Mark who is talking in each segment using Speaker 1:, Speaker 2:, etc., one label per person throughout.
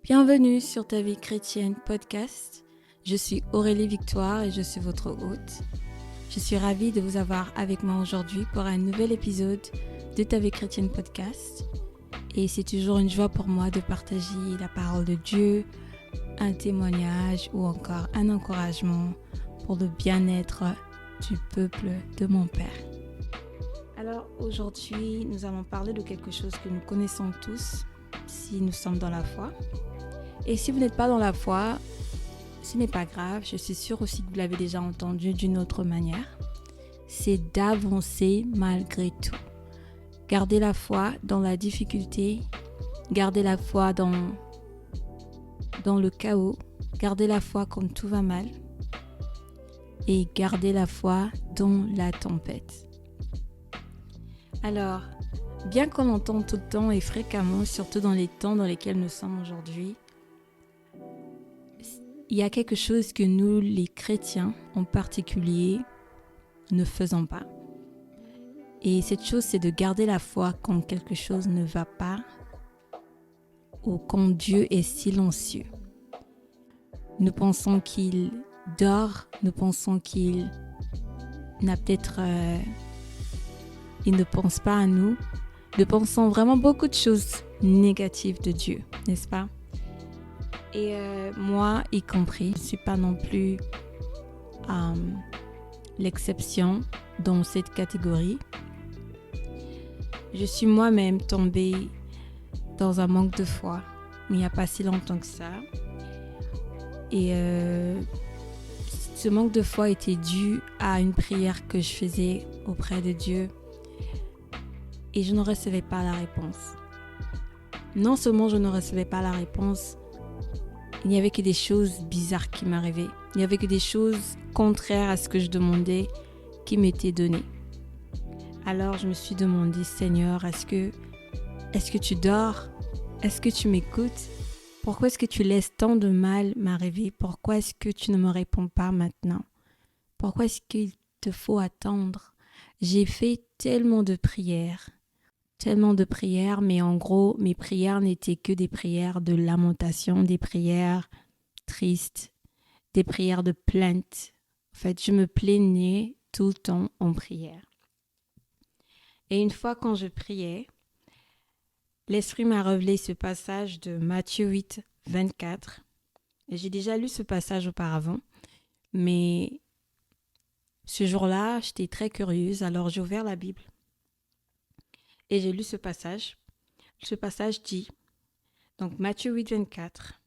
Speaker 1: Bienvenue sur Ta vie chrétienne podcast. Je suis Aurélie Victoire et je suis votre hôte. Je suis ravie de vous avoir avec moi aujourd'hui pour un nouvel épisode de Ta vie chrétienne podcast. Et c'est toujours une joie pour moi de partager la parole de Dieu, un témoignage ou encore un encouragement pour le bien-être du peuple de mon Père. Alors aujourd'hui, nous allons parler de quelque chose que nous connaissons tous si nous sommes dans la foi. Et si vous n'êtes pas dans la foi, ce n'est pas grave. Je suis sûre aussi que vous l'avez déjà entendu d'une autre manière. C'est d'avancer malgré tout. Gardez la foi dans la difficulté. Gardez la foi dans le chaos. Gardez la foi quand tout va mal. Et gardez la foi dans la tempête. Alors, bien qu'on entend tout le temps et fréquemment, surtout dans les temps dans lesquels nous sommes aujourd'hui, il y a quelque chose que nous, les chrétiens en particulier, ne faisons pas. Et cette chose, c'est de garder la foi quand quelque chose ne va pas ou quand Dieu est silencieux. Nous pensons qu'il dort, nous pensons qu'il n'a peut-être... il ne pense pas à nous. Nous pensons vraiment beaucoup de choses négatives de Dieu, n'est-ce pas? Et moi y compris, je ne suis pas non plus l'exception dans cette catégorie. Je suis moi-même tombée dans un manque de foi, mais il n'y a pas si longtemps que ça. Et ce manque de foi était dû à une prière que je faisais auprès de Dieu et je ne recevais pas la réponse. Non seulement je ne recevais pas la réponse, il n'y avait que des choses bizarres qui m'arrivaient. Il n'y avait que des choses contraires à ce que je demandais qui m'étaient données. Alors je me suis demandé, Seigneur, est-ce que tu dors? Est-ce que tu m'écoutes? Pourquoi est-ce que tu laisses tant de mal m'arriver? Pourquoi est-ce que tu ne me réponds pas maintenant? Pourquoi est-ce qu'il te faut attendre? J'ai fait tellement de prières, mais en gros, mes prières n'étaient que des prières de lamentation, des prières tristes, des prières de plainte. En fait, je me plaignais tout le temps en prière. Et une fois quand je priais, l'Esprit m'a révélé ce passage de Matthieu 8, 24. Et j'ai déjà lu ce passage auparavant, mais ce jour-là, j'étais très curieuse, alors j'ai ouvert la Bible. Et j'ai lu ce passage. Ce passage dit, donc Matthieu 8, 24.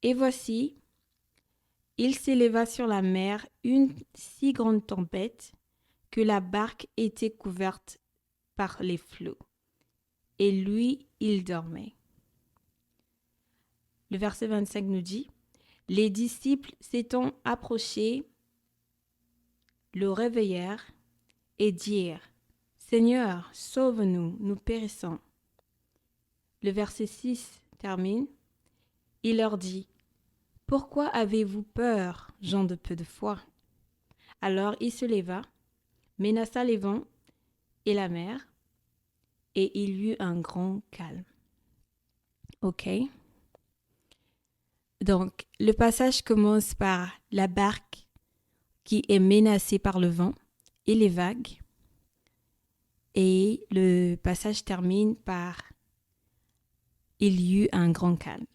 Speaker 1: Et voici, il s'éleva sur la mer une si grande tempête que la barque était couverte par les flots. Et lui, il dormait. Le verset 25 nous dit, les disciples s'étant approchés, le réveillèrent et dirent, Seigneur, sauve-nous, nous périssons. Le verset 6 termine. Il leur dit, pourquoi avez-vous peur, gens de peu de foi? Alors il se leva, menaça les vents et la mer, et il y eut un grand calme. Ok? Donc, le passage commence par la barque qui est menacée par le vent et les vagues. Et le passage termine par « Il y eut un grand calme ».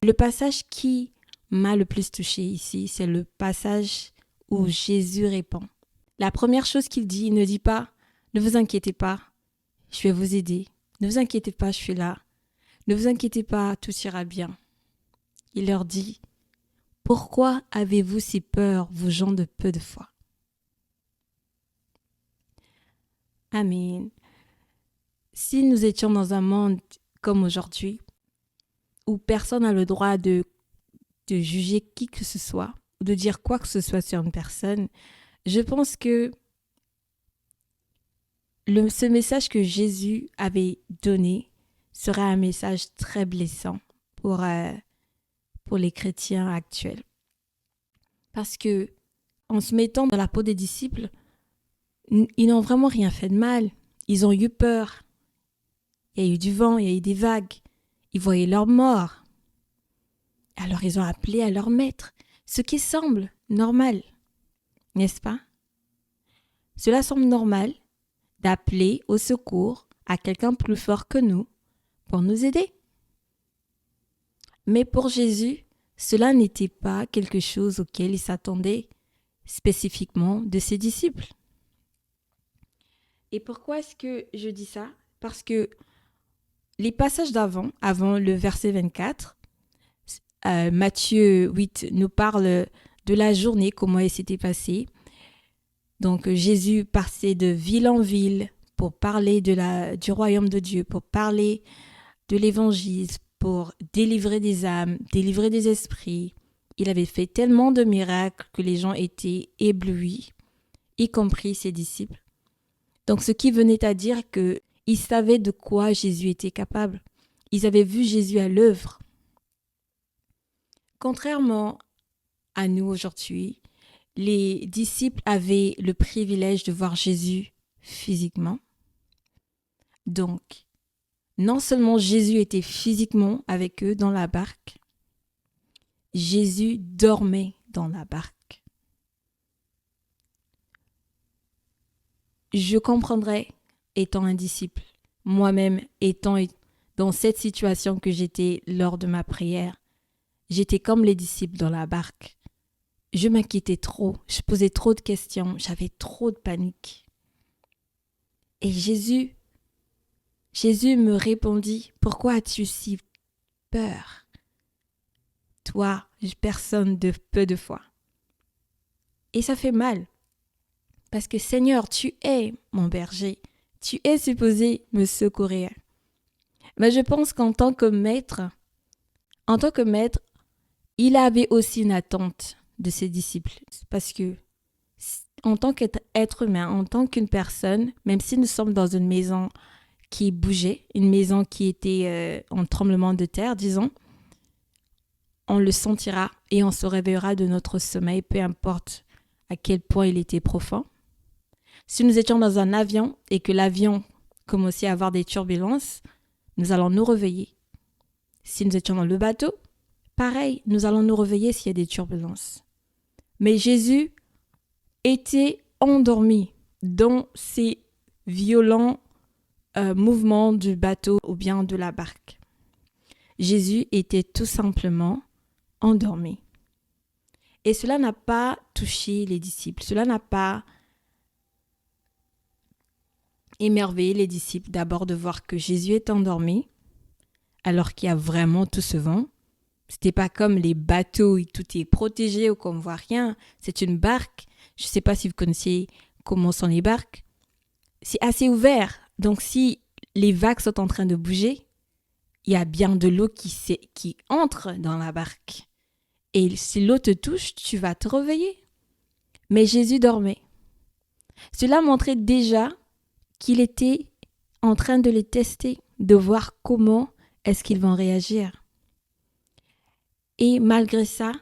Speaker 1: Le passage qui m'a le plus touché ici, c'est le passage où Jésus répond. La première chose qu'il dit, il ne dit pas « Ne vous inquiétez pas, je vais vous aider. Ne vous inquiétez pas, je suis là. Ne vous inquiétez pas, tout ira bien. » Il leur dit « Pourquoi avez-vous si peur, vous gens de peu de foi ?» Amen. Si nous étions dans un monde comme aujourd'hui, où personne n'a le droit de juger qui que ce soit, ou de dire quoi que ce soit sur une personne, je pense que ce message que Jésus avait donné serait un message très blessant pour les chrétiens actuels. Parce que, en se mettant dans la peau des disciples, ils n'ont vraiment rien fait de mal. Ils ont eu peur. Il y a eu du vent, il y a eu des vagues. Ils voyaient leur mort. Alors ils ont appelé à leur maître, ce qui semble normal, n'est-ce pas? Cela semble normal d'appeler au secours à quelqu'un plus fort que nous pour nous aider. Mais pour Jésus, cela n'était pas quelque chose auquel il s'attendait spécifiquement de ses disciples. Et pourquoi est-ce que je dis ça? Parce que les passages d'avant, avant le verset 24, Matthieu 8 nous parle de la journée, comment elle s'était passée. Donc Jésus passait de ville en ville pour parler du royaume de Dieu, pour parler de l'évangile, pour délivrer des âmes, délivrer des esprits. Il avait fait tellement de miracles que les gens étaient éblouis, y compris ses disciples. Donc ce qui venait à dire qu'ils savaient de quoi Jésus était capable. Ils avaient vu Jésus à l'œuvre. Contrairement à nous aujourd'hui, les disciples avaient le privilège de voir Jésus physiquement. Donc, non seulement Jésus était physiquement avec eux dans la barque, Jésus dormait dans la barque. Je comprendrais, étant un disciple, moi-même étant dans cette situation que j'étais lors de ma prière, j'étais comme les disciples dans la barque. Je m'inquiétais trop, je posais trop de questions, j'avais trop de panique. Et Jésus me répondit, « Pourquoi as-tu si peur? Toi, personne de peu de foi. » Et ça fait mal, parce que Seigneur, tu es mon berger, tu es supposé me secourir. Mais je pense qu'en tant que maître, il avait aussi une attente de ses disciples. Parce que en tant qu'être humain, en tant qu'une personne, même si nous sommes dans une maison qui bougeait, une maison qui était en tremblement de terre, disons, on le sentira et on se réveillera de notre sommeil, peu importe à quel point il était profond. Si nous étions dans un avion et que l'avion commençait à avoir des turbulences, nous allons nous réveiller. Si nous étions dans le bateau, pareil, nous allons nous réveiller s'il y a des turbulences. Mais Jésus était endormi dans ces violents mouvements du bateau ou bien de la barque. Jésus était tout simplement endormi. Et cela n'a pas touché les disciples. Cela n'a pas émerveillé les disciples d'abord de voir que Jésus est endormi alors qu'il y a vraiment tout ce vent. C'était pas comme les bateaux où tout est protégé ou qu'on ne voit rien. C'est une barque. Je ne sais pas si vous connaissez comment sont les barques. C'est assez ouvert. Donc si les vagues sont en train de bouger, il y a bien de l'eau qui entre dans la barque. Et si l'eau te touche, tu vas te réveiller. Mais Jésus dormait. Cela montrait déjà qu'il était en train de les tester, de voir comment est-ce qu'ils vont réagir. Et malgré ça,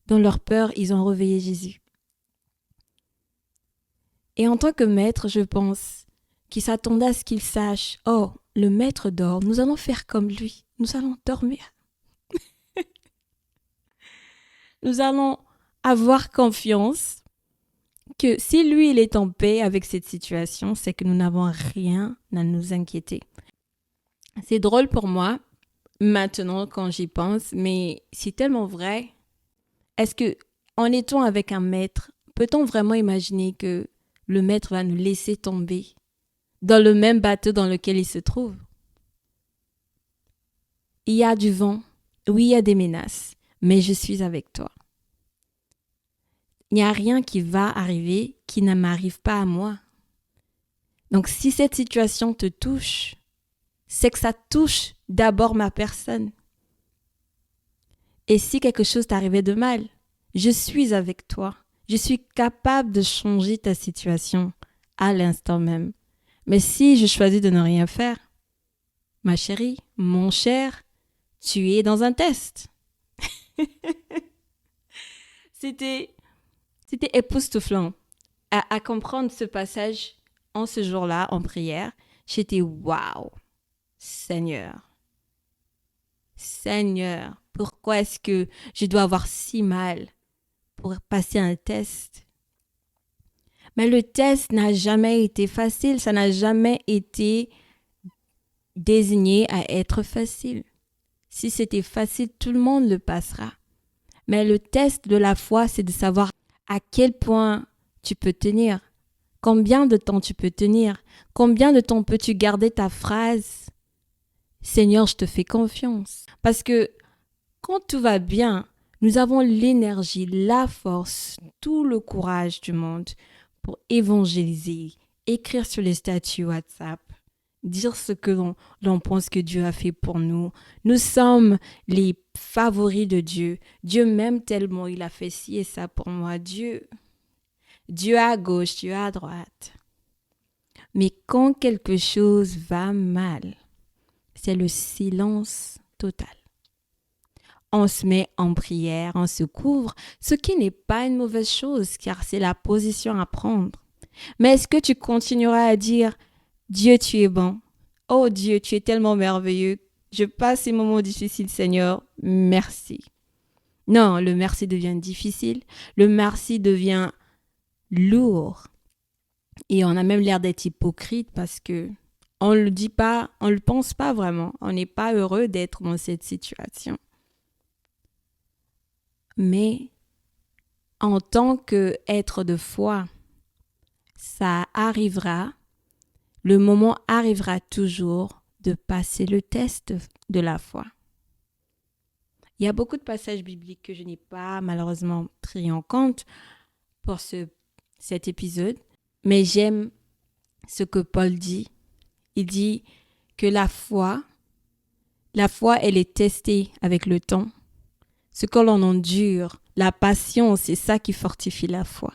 Speaker 1: dans leur peur, ils ont réveillé Jésus. Et en tant que maître, je pense qu'il s'attendait à ce qu'il sache, « Oh, le maître dort, nous allons faire comme lui, nous allons dormir. » Nous allons avoir confiance que si lui, il est en paix avec cette situation, c'est que nous n'avons rien à nous inquiéter. C'est drôle pour moi, maintenant quand j'y pense, mais c'est tellement vrai. Est-ce que, en étant avec un maître, peut-on vraiment imaginer que le maître va nous laisser tomber dans le même bateau dans lequel il se trouve? Il y a du vent, oui, il y a des menaces, mais je suis avec toi. Il n'y a rien qui va arriver qui ne m'arrive pas à moi. Donc si cette situation te touche, c'est que ça touche d'abord ma personne. Et si quelque chose t'arrivait de mal, je suis avec toi. Je suis capable de changer ta situation à l'instant même. Mais si je choisis de ne rien faire, ma chérie, mon cher, tu es dans un test. C'était époustouflant à comprendre ce passage en ce jour-là, en prière. J'étais waouh, Seigneur, pourquoi est-ce que je dois avoir si mal pour passer un test? Mais le test n'a jamais été facile, ça n'a jamais été désigné à être facile. Si c'était facile, tout le monde le passera. Mais le test de la foi, c'est de savoir à quel point tu peux tenir, combien de temps tu peux tenir, combien de temps peux-tu garder ta phrase « Seigneur, je te fais confiance ». Parce que quand tout va bien, nous avons l'énergie, la force, tout le courage du monde pour évangéliser, écrire sur les statuts WhatsApp, dire ce que l'on pense que Dieu a fait pour nous. Nous sommes les favoris de Dieu. Dieu m'aime tellement, il a fait ci et ça pour moi. Dieu à gauche, Dieu à droite. Mais quand quelque chose va mal, c'est le silence total. On se met en prière, on se couvre, ce qui n'est pas une mauvaise chose, car c'est la position à prendre. Mais est-ce que tu continueras à dire « Dieu, tu es bon. Oh Dieu, tu es tellement merveilleux. Je passe ces moments difficiles, Seigneur. Merci. » Non, le merci devient difficile. Le merci devient lourd. Et on a même l'air d'être hypocrite parce que on le dit pas, on le pense pas vraiment. On n'est pas heureux d'être dans cette situation. Mais en tant qu'être de foi, ça arrivera, le moment arrivera toujours de passer le test de la foi. Il y a beaucoup de passages bibliques que je n'ai pas malheureusement pris en compte pour cet épisode, mais j'aime ce que Paul dit. Il dit que la foi, elle est testée avec le temps. Ce que l'on endure, la patience, c'est ça qui fortifie la foi.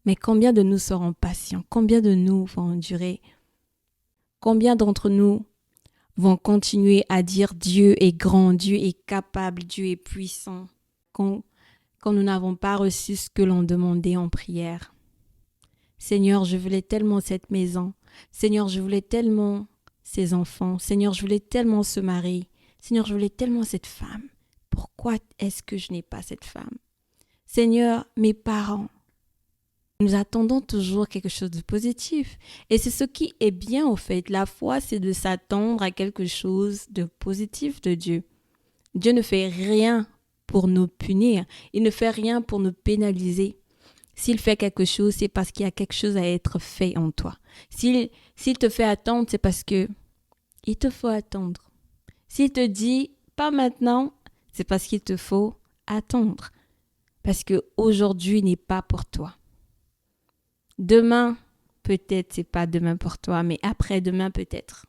Speaker 1: Mais combien de nous seront patients? Combien de nous vont endurer? Combien d'entre nous vont continuer à dire Dieu est grand, Dieu est capable, Dieu est puissant, quand nous n'avons pas reçu ce que l'on demandait en prière? Seigneur, je voulais tellement cette maison. Seigneur, je voulais tellement ces enfants. Seigneur, je voulais tellement ce mari. Seigneur, je voulais tellement cette femme. Pourquoi est-ce que je n'ai pas cette femme? Seigneur, mes parents, nous attendons toujours quelque chose de positif. Et c'est ce qui est bien au fait. La foi, c'est de s'attendre à quelque chose de positif de Dieu. Dieu ne fait rien pour nous punir. Il ne fait rien pour nous pénaliser. S'il fait quelque chose, c'est parce qu'il y a quelque chose à être fait en toi. S'il te fait attendre, c'est parce que il te faut attendre. S'il te dit pas maintenant, c'est parce qu'il te faut attendre. Parce que aujourd'hui n'est pas pour toi. Demain, peut-être c'est pas demain pour toi, mais après-demain peut-être.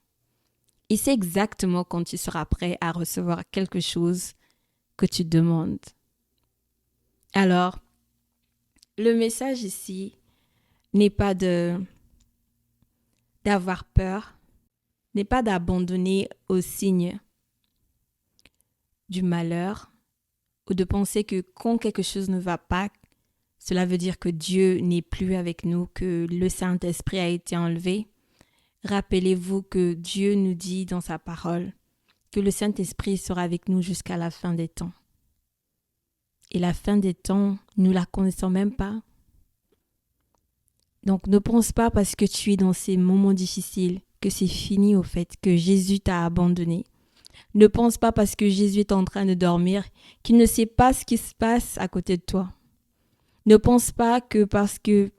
Speaker 1: Il sait exactement quand tu seras prêt à recevoir quelque chose que tu demandes. Alors, le message ici n'est pas d'avoir peur, n'est pas d'abandonner aux signes du malheur ou de penser que quand quelque chose ne va pas, cela veut dire que Dieu n'est plus avec nous, que le Saint-Esprit a été enlevé. Rappelez-vous que Dieu nous dit dans sa parole que le Saint-Esprit sera avec nous jusqu'à la fin des temps. Et la fin des temps, nous ne la connaissons même pas. Donc ne pense pas parce que tu es dans ces moments difficiles que c'est fini au fait, que Jésus t'a abandonné. Ne pense pas parce que Jésus est en train de dormir qu'il ne sait pas ce qui se passe à côté de toi. Ne pense pas que parce que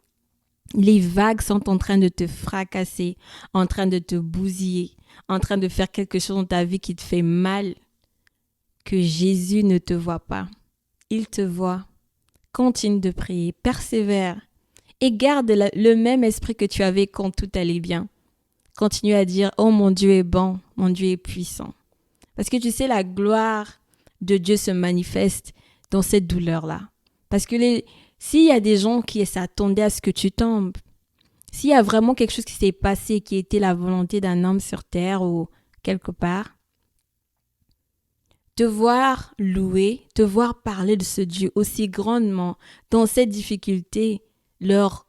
Speaker 1: les vagues sont en train de te fracasser, en train de te bousiller, en train de faire quelque chose dans ta vie qui te fait mal, que Jésus ne te voit pas. Il te voit. Continue de prier, persévère et garde le même esprit que tu avais quand tout allait bien. Continue à dire « Oh, mon Dieu est bon, mon Dieu est puissant ». Parce que tu sais, la gloire de Dieu se manifeste dans cette douleur-là. Parce que s'il y a des gens qui s'attendaient à ce que tu tombes, s'il y a vraiment quelque chose qui s'est passé, qui était la volonté d'un homme sur terre ou quelque part, te voir louer, te voir parler de ce Dieu aussi grandement dans cette difficulté leur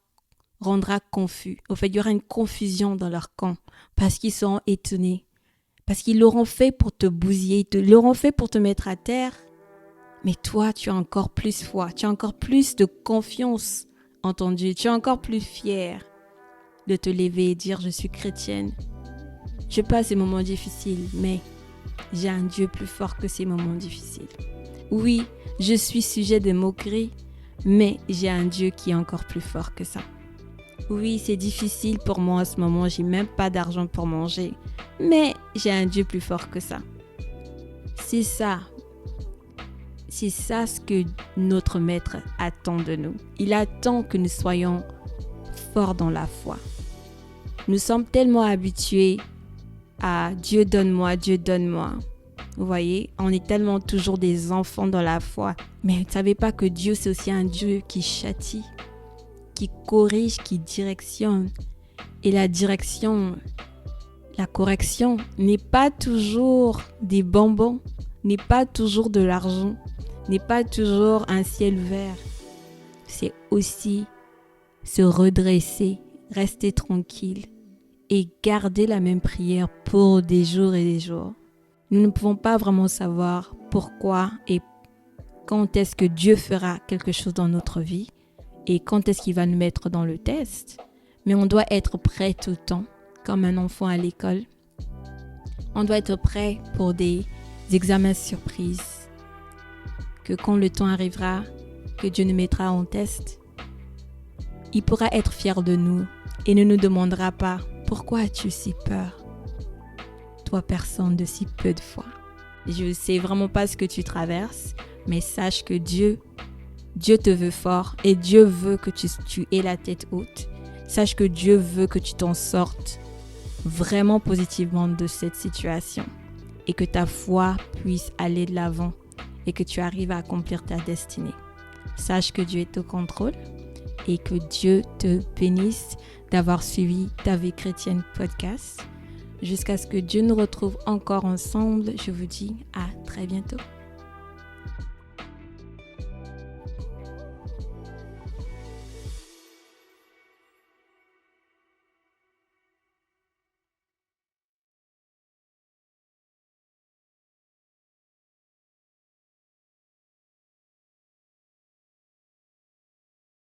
Speaker 1: rendra confus. Au fait, il y aura une confusion dans leur camp parce qu'ils seront étonnés. Parce qu'ils l'auront fait pour te bousiller, ils l'auront fait pour te mettre à terre. Mais toi, tu as encore plus foi, tu as encore plus de confiance en ton Dieu, tu es encore plus fier de te lever et dire je suis chrétienne. Je passe ces moments difficiles, mais j'ai un Dieu plus fort que ces moments difficiles. Oui, je suis sujet de moqueries, mais j'ai un Dieu qui est encore plus fort que ça. Oui, c'est difficile pour moi en ce moment, j'ai même pas d'argent pour manger, mais j'ai un Dieu plus fort que ça. C'est ça ce que notre Maître attend de nous. Il attend que nous soyons forts dans la foi. Nous sommes tellement habitués à Dieu donne-moi, Dieu donne-moi. Vous voyez, on est tellement toujours des enfants dans la foi. Mais vous ne savez pas que Dieu, c'est aussi un Dieu qui châtie, qui corrige, qui directionne. Et la direction, la correction n'est pas toujours des bonbons, n'est pas toujours de l'argent, n'est pas toujours un ciel vert. C'est aussi se redresser, rester tranquille et garder la même prière pour des jours et des jours. Nous ne pouvons pas vraiment savoir pourquoi et quand est-ce que Dieu fera quelque chose dans notre vie et quand est-ce qu'il va nous mettre dans le test. Mais on doit être prêt tout le temps, comme un enfant à l'école. On doit être prêt pour des examens surprises. Que quand le temps arrivera, que Dieu nous mettra en test, il pourra être fier de nous et ne nous demandera pas « Pourquoi as-tu si peur ?» Toi, personne de si peu de foi. Je ne sais vraiment pas ce que tu traverses, mais sache que Dieu te veut fort et Dieu veut que tu aies la tête haute. Sache que Dieu veut que tu t'en sortes vraiment positivement de cette situation et que ta foi puisse aller de l'avant et que tu arrives à accomplir ta destinée. Sache que Dieu est au contrôle et que Dieu te bénisse d'avoir suivi Ta Vie Chrétienne podcast. Jusqu'à ce que Dieu nous retrouve encore ensemble, je vous dis à très bientôt.